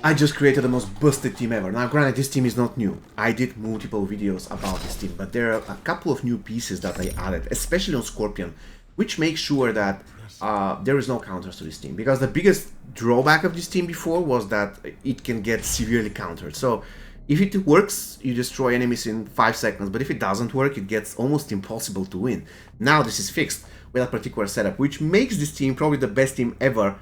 I just created the most busted team ever. Now, granted, this team is not new. I did multiple videos about this team, but there are a couple of new pieces that I added, especially on Scorpion, which makes sure that there is no counters to this team. Because the biggest drawback of this team before was that it can get severely countered. So if it works, you destroy enemies in 5 seconds, but if it doesn't work, it gets almost impossible to win. Now this is fixed with a particular setup, which makes this team probably the best team ever.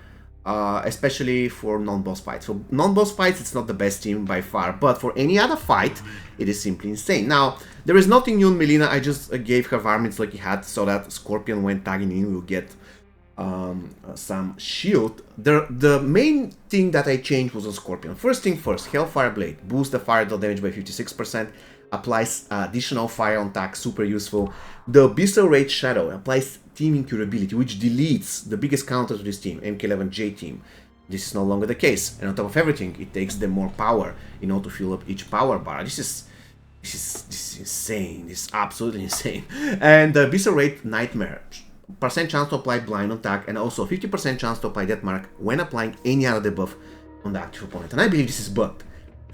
Especially for non-boss fights. For non-boss fights, it's not the best team by far, but for any other fight, it is simply insane. Now, there is nothing new in Melina. I just gave her varmints like he had, so that Scorpion, when tagging in, will get some shield. The main thing that I changed was on Scorpion. First thing first, Hellfire Blade. Boost the fire deal damage by 56%. Applies additional fire on attack, super useful. The Abyssal Rage Shadow applies team incurability, which deletes the biggest counter to this team, MK11J team. This is no longer the case, and on top of everything, it takes them more power in order to fill up each power bar. This is insane. This is absolutely insane. And the Abyssal Rage Nightmare, percent chance to apply blind on attack, and also 50% chance to apply Death Mark when applying any other debuff on the active opponent. And I believe this is bugged.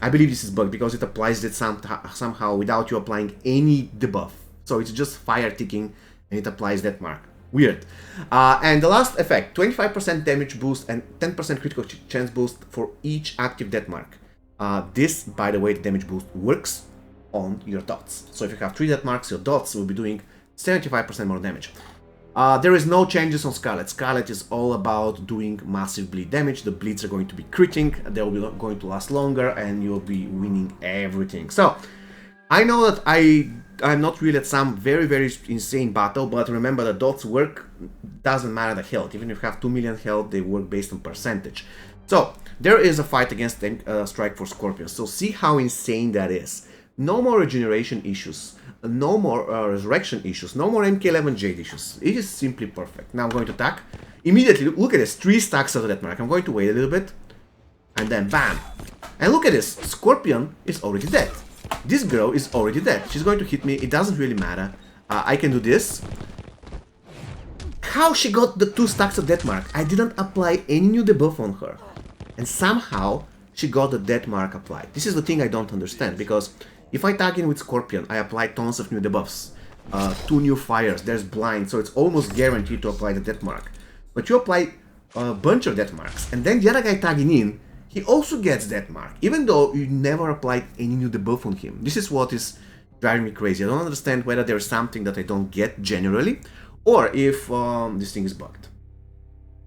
I believe this is bugged because it applies it somehow without you applying any debuff. So it's just fire ticking and it applies that mark. Weird. And the last effect, 25% damage boost and 10% critical chance boost for each active death mark. This, by the way, the damage boost works on your dots. So if you have 3 death marks, your dots will be doing 75% more damage. There is no changes on Skarlet. Skarlet is all about doing massive bleed damage. The bleeds are going to be critting, they will be going to last longer, and you'll be winning everything. So, I know that I'm not really at some very insane battle, but remember the dots work, doesn't matter the health. Even if you have 2 million health, they work based on percentage. So, there is a fight against Strike for Scorpion, so see how insane that is. No more regeneration issues. No more resurrection issues, no more MK11 Jade issues. It is simply perfect. Now I'm going to attack. Immediately, look at this, 3 stacks of that mark. I'm going to wait a little bit, and then bam. And look at this, Scorpion is already dead. This girl is already dead. She's going to hit me, it doesn't really matter. I can do this. How she got the 2 stacks of death mark? I didn't apply any new debuff on her. And somehow, she got the death mark applied. This is the thing I don't understand, because if I tag in with Scorpion, I apply tons of new debuffs, 2 new fires, there's blind, so it's almost guaranteed to apply the death mark. But you apply a bunch of death marks, and then the other guy tagging in, he also gets death mark, even though you never applied any new debuff on him. This is what is driving me crazy. I don't understand whether there's something that I don't get generally, or if this thing is bugged.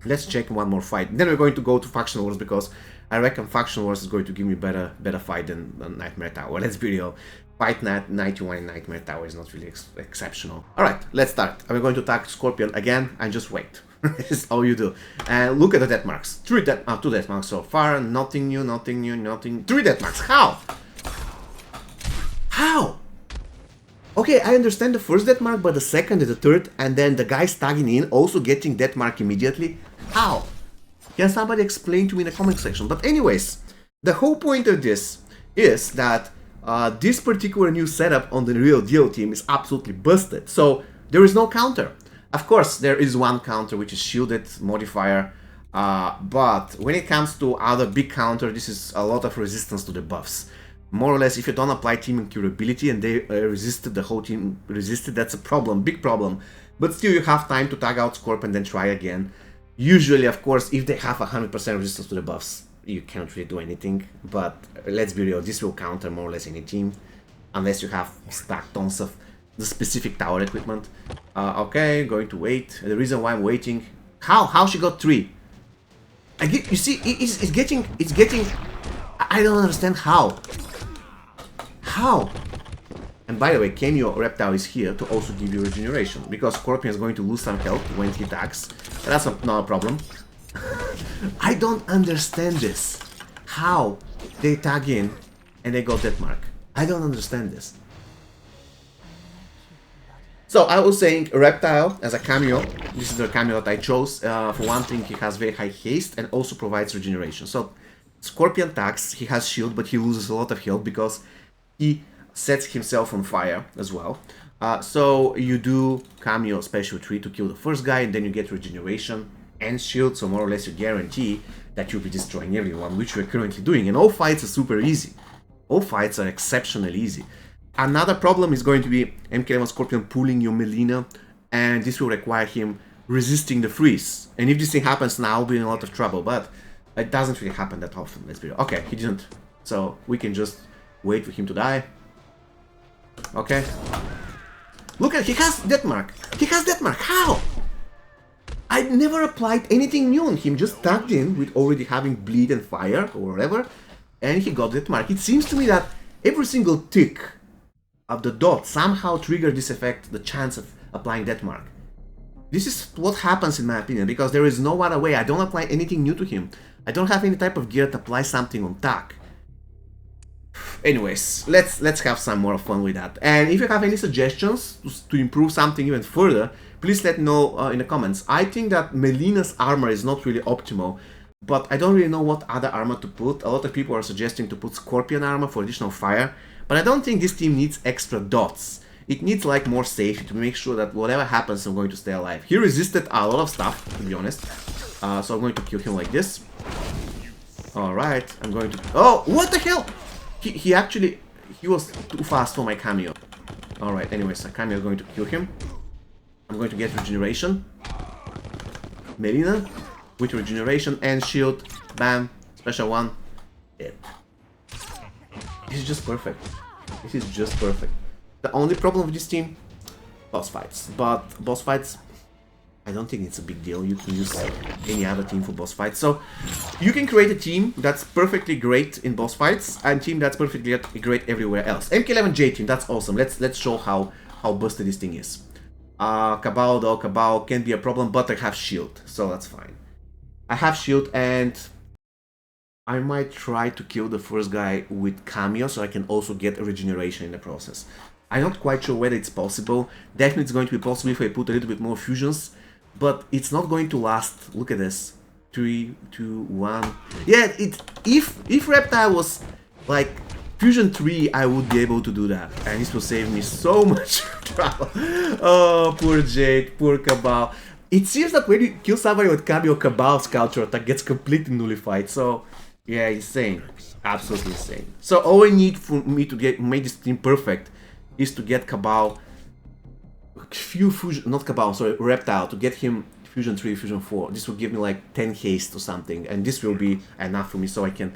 Let's check one more fight. Then we're going to go to Faction Wars, because I reckon Faction Wars is going to give me better fight than Nightmare Tower. Let's be real. Fight 91 in Nightmare Tower is not really exceptional. Alright, let's start. I'm going to attack Scorpion again and just wait. This is all you do. And look at the death marks. 2 death marks so far. Nothing new, nothing new, nothing. 3 death marks. How? How? Okay, I understand the first death mark, but the second and the third, and then the guy tagging in also getting death mark immediately. How? Can somebody explain to me in the comment section? But anyways, the whole point of this is that this particular new setup on the Real Deal team is absolutely busted. So there is no counter. Of course, there is one counter, which is shielded modifier. But when it comes to other big counter, this is a lot of resistance to the buffs. More or less, if you don't apply team incurability and they resisted, the whole team resisted, that's a problem, big problem. But still, you have time to tag out Scorpion and then try again. Usually, of course, if they have 100% resistance to the buffs, you can't really do anything. But let's be real, this will counter more or less any team, unless you have stacked tons of the specific tower equipment. Okay, going to wait. The reason why I'm waiting, how she got 3? You see, it's getting. I don't understand how. How? And by the way, Cameo reptile is here to also give you regeneration, because Scorpion is going to lose some health when he attacks. That's not a problem. I don't understand this. How they tag in and they got that mark. I don't understand this. So I was saying reptile as a cameo. This is the cameo that I chose. For one thing, he has very high haste and also provides regeneration. So Scorpion attacks, he has shield, but he loses a lot of health because he sets himself on fire as well. So you do Cameo special 3 to kill the first guy, and then you get regeneration and shield, so more or less you guarantee that you'll be destroying everyone, which we're currently doing. And all fights are super easy. All fights are exceptionally easy. Another problem is going to be MK11 Scorpion pulling your Melina, and this will require him resisting the freeze. And if this thing happens now, I'll be in a lot of trouble, but it doesn't really happen that often, let's be real. Okay, he didn't. So we can just wait for him to die. Okay. Look at, he has death mark. He has death mark. How? I never applied anything new on him, just tagged in with already having bleed and fire or whatever, and he got death mark. It seems to me that every single tick of the dot somehow triggered this effect, the chance of applying death mark. This is what happens in my opinion, because there is no other way. I don't apply anything new to him. I don't have any type of gear to apply something on tack. Anyways, let's have some more fun with that. And if you have any suggestions to improve something even further, please let me know in the comments. I think that Melina's armor is not really optimal, but I don't really know what other armor to put. A lot of people are suggesting to put Scorpion armor for additional fire, but I don't think this team needs extra dots. It needs like more safety to make sure that whatever happens, I'm going to stay alive. He resisted a lot of stuff, to be honest. So I'm going to kill him like this. Alright, I'm going to... Oh, what the hell? He actually... He was too fast for my Cameo. Alright, anyways, Cameo is going to kill him. I'm going to get regeneration. Melina with regeneration and shield. Bam. Special one. Dead. This is just perfect. This is just perfect. The only problem with this team, boss fights. But boss fights, I don't think it's a big deal. You can use any other team for boss fights. So you can create a team that's perfectly great in boss fights and a team that's perfectly great everywhere else. MK11J team, that's awesome. Let's show how busted this thing is. Cabal though, Cabal can be a problem, but I have shield, so that's fine. I have shield and I might try to kill the first guy with Cameo so I can also get a regeneration in the process. I'm not quite sure whether it's possible. Definitely it's going to be possible if I put a little bit more fusions, but it's not going to last. Look at this. 3, 2, 1. Yeah, if Reptile was like Fusion 3, I would be able to do that, and this will save me so much trouble. Oh, poor Jade, poor Cabal. It seems that when you kill somebody with Cameo, Cabal's counter attack gets completely nullified, so yeah, insane. Absolutely insane. So all I need for me to make this team perfect is to get Cabal a few fusion, not Cabal, sorry, Reptile, to get him Fusion 3, Fusion 4. This will give me like 10 haste or something, and this will be enough for me so I can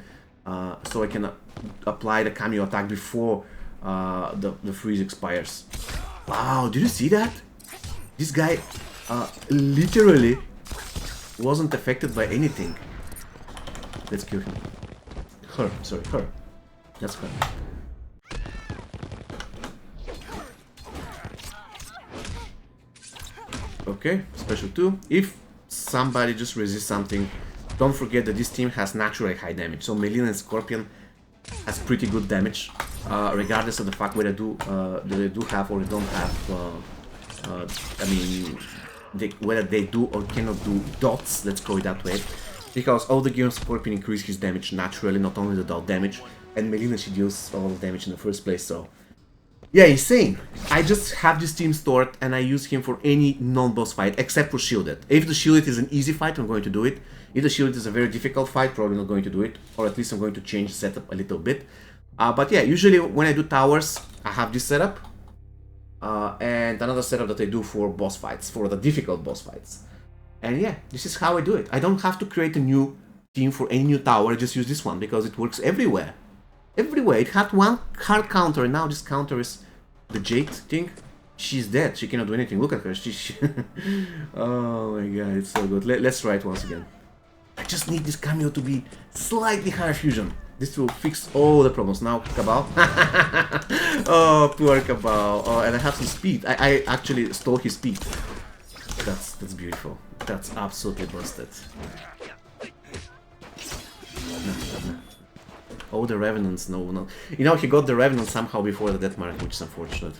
apply the Cameo attack before the freeze expires. Wow, did you see that? This guy literally wasn't affected by anything. Let's kill him. Her, sorry, her. That's her. Okay, special 2. If somebody just resists something, don't forget that this team has naturally high damage. So Melina and Scorpion has pretty good damage, regardless of the fact whether they do have or they don't have. I mean, whether they do or cannot do dots. Let's call it that way, because all the gear on Scorpion increase his damage naturally, not only the dot damage. And Melina, she deals all the damage in the first place, so yeah, insane. I just have this team stored and I use him for any non-boss fight except for shielded. If the shielded is an easy fight, I'm going to do it. If the shielded is a very difficult fight, probably not going to do it, or at least I'm going to change the setup a little bit. But yeah, usually when I do towers, I have this setup and another setup that I do for boss fights, for the difficult boss fights. And yeah, this is how I do it. I don't have to create a new team for any new tower. I just use this one because it works everywhere. Everywhere. It had one hard counter, and now this counter is the Jade thing. She's dead. She cannot do anything. Look at her. She oh my god, it's so good. Let's try it once again. I just need this Cameo to be slightly higher fusion. This will fix all the problems. Now, Cabal. Oh, poor Cabal. Oh, and I have some speed. I actually stole his speed. That's beautiful. That's absolutely busted. No. Oh, the Revenants, no. You know, he got the Revenant somehow before the death mark, which is unfortunate.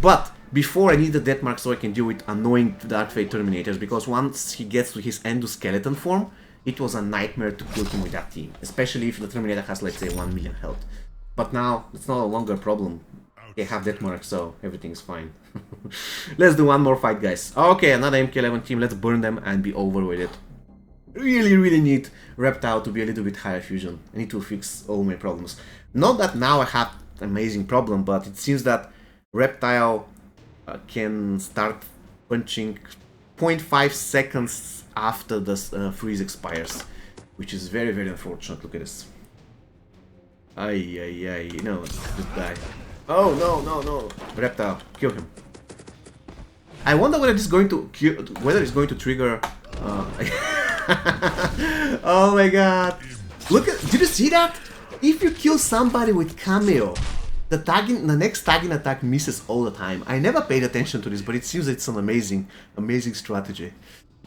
But before I need the death mark so I can deal with annoying Dark Fate Terminators, because once he gets to his endoskeleton form, it was a nightmare to kill him with that team, especially if the Terminator has, let's say, 1 million health. But now, it's no longer a problem. They have death mark, so everything is fine. Let's do one more fight, guys. Okay, another MK11 team, let's burn them and be over with it. really need Reptile to be a little bit higher fusion. I need to fix all my problems. Not that now I have amazing problem, but it seems that Reptile can start punching 0.5 seconds after the freeze expires, which is very unfortunate. Look at this. Ay, no, just die. Oh, no. Reptile, kill him. I wonder whether it's going to trigger. Oh my god! Look at. Did you see that? If you kill somebody with Cameo, the next tagging attack misses all the time. I never paid attention to this, but it seems it's an amazing strategy.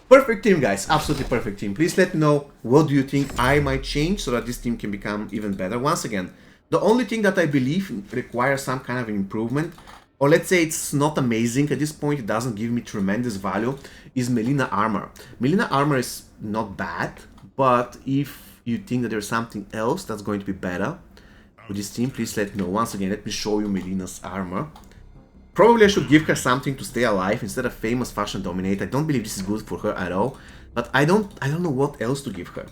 Perfect team, guys. Absolutely perfect team. Please let me know what do you think I might change so that this team can become even better. Once again, the only thing that I believe requires some kind of improvement, or let's say it's not amazing at this point, it doesn't give me tremendous value, is Melina armor. Melina armor is not bad, but if you think that there's something else that's going to be better with this team, please let me know. Once again, let me show you Melina's armor. Probably I should give her something to stay alive instead of famous fashion dominate. I don't believe this is good for her at all, but I don't know what else to give her.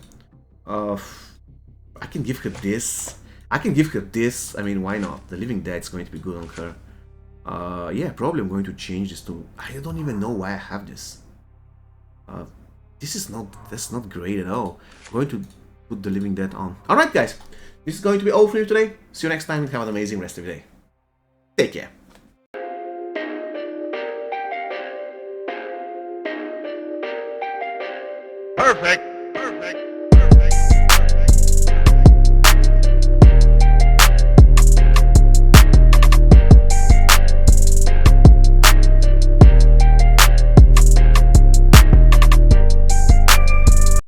I can give her this. I can give her this. I mean, why not? The Living Dead is going to be good on her. Yeah, probably I'm going to change this to. I don't even know why I have this. That's not great at all. I'm going to put the Living Dead on. Alright guys, this is going to be all for you today. See you next time and have an amazing rest of your day. Take care.